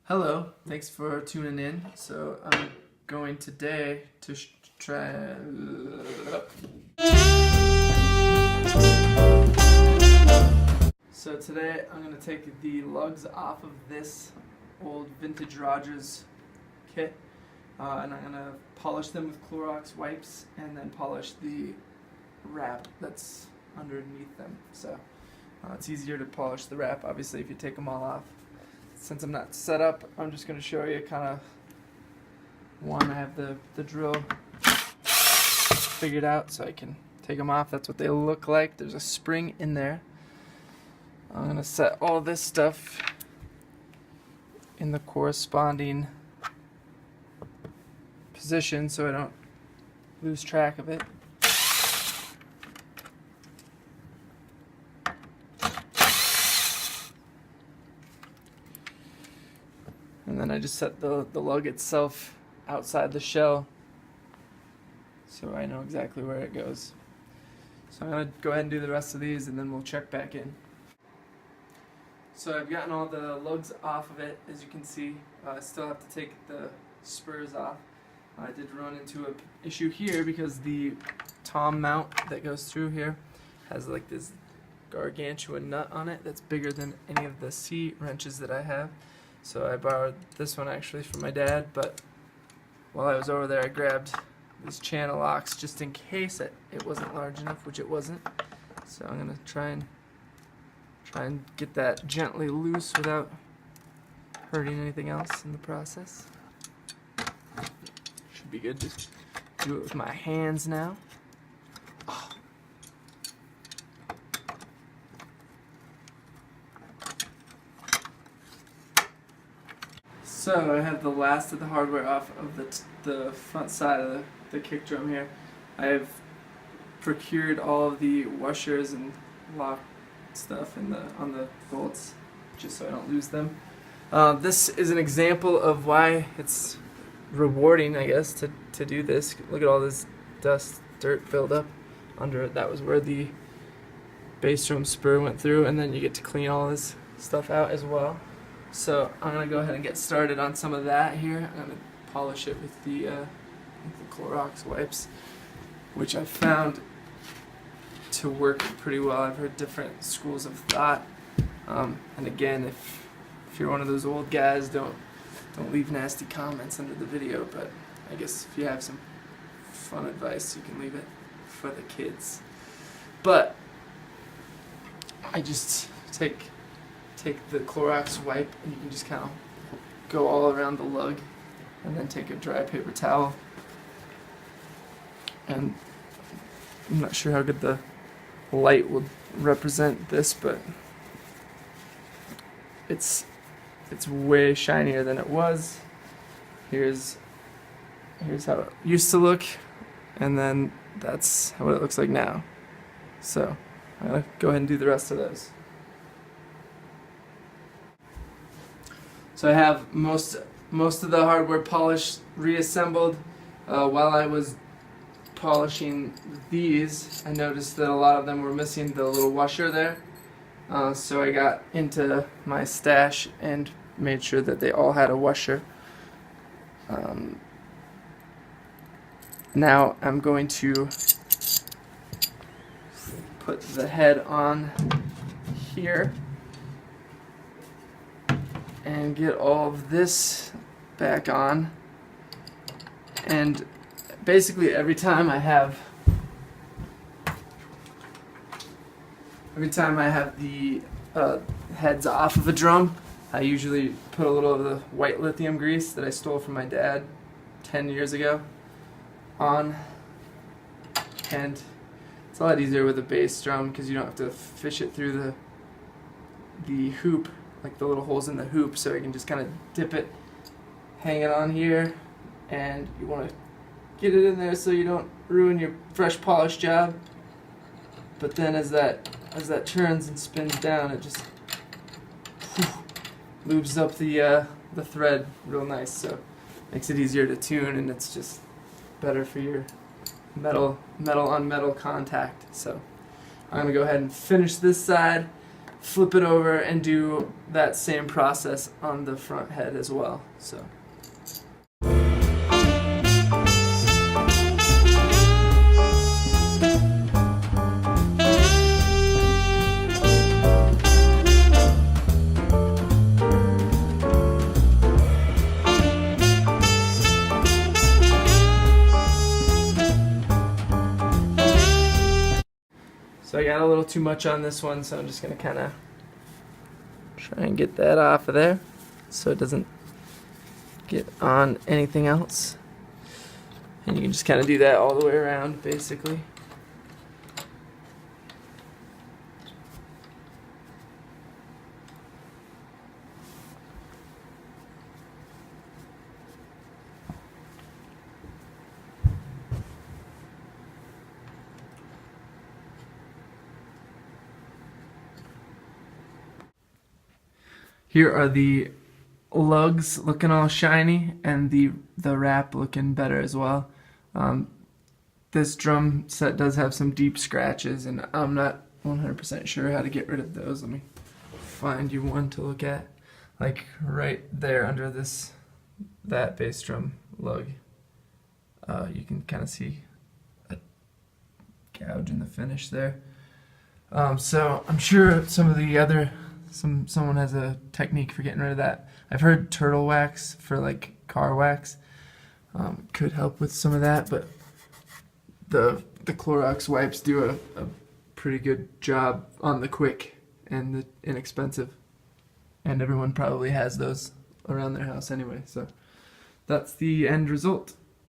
Hello, thanks for tuning in. So I'm going today to try. So today I'm going to take the lugs off of this old vintage Rogers kit, and I'm going to polish them with Clorox wipes, and then polish the wrap that's underneath them. So it's easier to polish the wrap, obviously, if you take them all off. Since I'm not set up, I'm just going to show you kind of I have the drill figured out so I can take them off. That's what they look like. There's a spring in there. I'm going to set all this stuff in the corresponding position so I don't lose track of it. And then I just set the lug itself outside the shell so I know exactly where it goes. So I'm going to go ahead and do the rest of these and then we'll check back in. So I've gotten all the lugs off of it, as you can see. I still have to take the spurs off. I did run into an issue here because the tom mount that goes through here has like this gargantuan nut on it that's bigger than any of the C wrenches that I have. So I borrowed this one actually from my dad, but while I was over there I grabbed these channel locks just in case it wasn't large enough, which it wasn't. So I'm going to try and get that gently loose without hurting anything else in the process. Should be good to do it with my hands now. So I have the last of the hardware off of the front side of the kick drum here. I have procured all of the washers and lock stuff on the bolts just so I don't lose them. This is an example of why it's rewarding, I guess, to do this. Look at all this dirt buildup under it. That was where the bass drum spur went through, and then you get to clean all this stuff out as well. So I'm going to go ahead and get started on some of that here. I'm going to polish it with the Clorox wipes, which I found to work pretty well. I've heard different schools of thought. And again, if you're one of those old guys, don't leave nasty comments under the video, but I guess if you have some fun advice, you can leave it for the kids. But I just take the Clorox wipe and you can just kind of go all around the lug, and then take a dry paper towel, and I'm not sure how good the light will represent this, but it's way shinier than it was. Here's how it used to look, and then that's what it looks like now. So I'm gonna go ahead and do the rest of those. So I have most of the hardware polished, reassembled. While I was polishing these, I noticed that a lot of them were missing the little washer there. So I got into my stash and made sure that they all had a washer. Now I'm going to put the head on here and get all of this back on. And basically every time I have the heads off of a drum, I usually put a little of the white lithium grease that I stole from my dad 10 years ago on. And it's a lot easier with a bass drum because you don't have to fish it through the hoop, like the little holes in the hoop, so you can just kind of dip it, hang it on here, and you want to get it in there so you don't ruin your fresh polish job. But then as that turns and spins down, it just lubes up the thread real nice, so makes it easier to tune, and it's just better for your metal on metal contact. So I'm gonna go ahead and finish this side, flip it over and do that same process on the front head as well. So I got a little too much on this one, so I'm just gonna kind of try and get that off of there so it doesn't get on anything else. And you can just kind of do that all the way around, basically. Here are the lugs looking all shiny and the wrap looking better as well. This drum set does have some deep scratches and I'm not 100% sure how to get rid of those. Let me find you one to look at. Like right there under that bass drum lug. You can kind of see a gouge in the finish there. So I'm sure some of the other someone has a technique for getting rid of that. I've heard turtle wax for like car wax could help with some of that, but the Clorox wipes do a pretty good job on the quick and the inexpensive, and everyone probably has those around their house anyway, so that's the end result.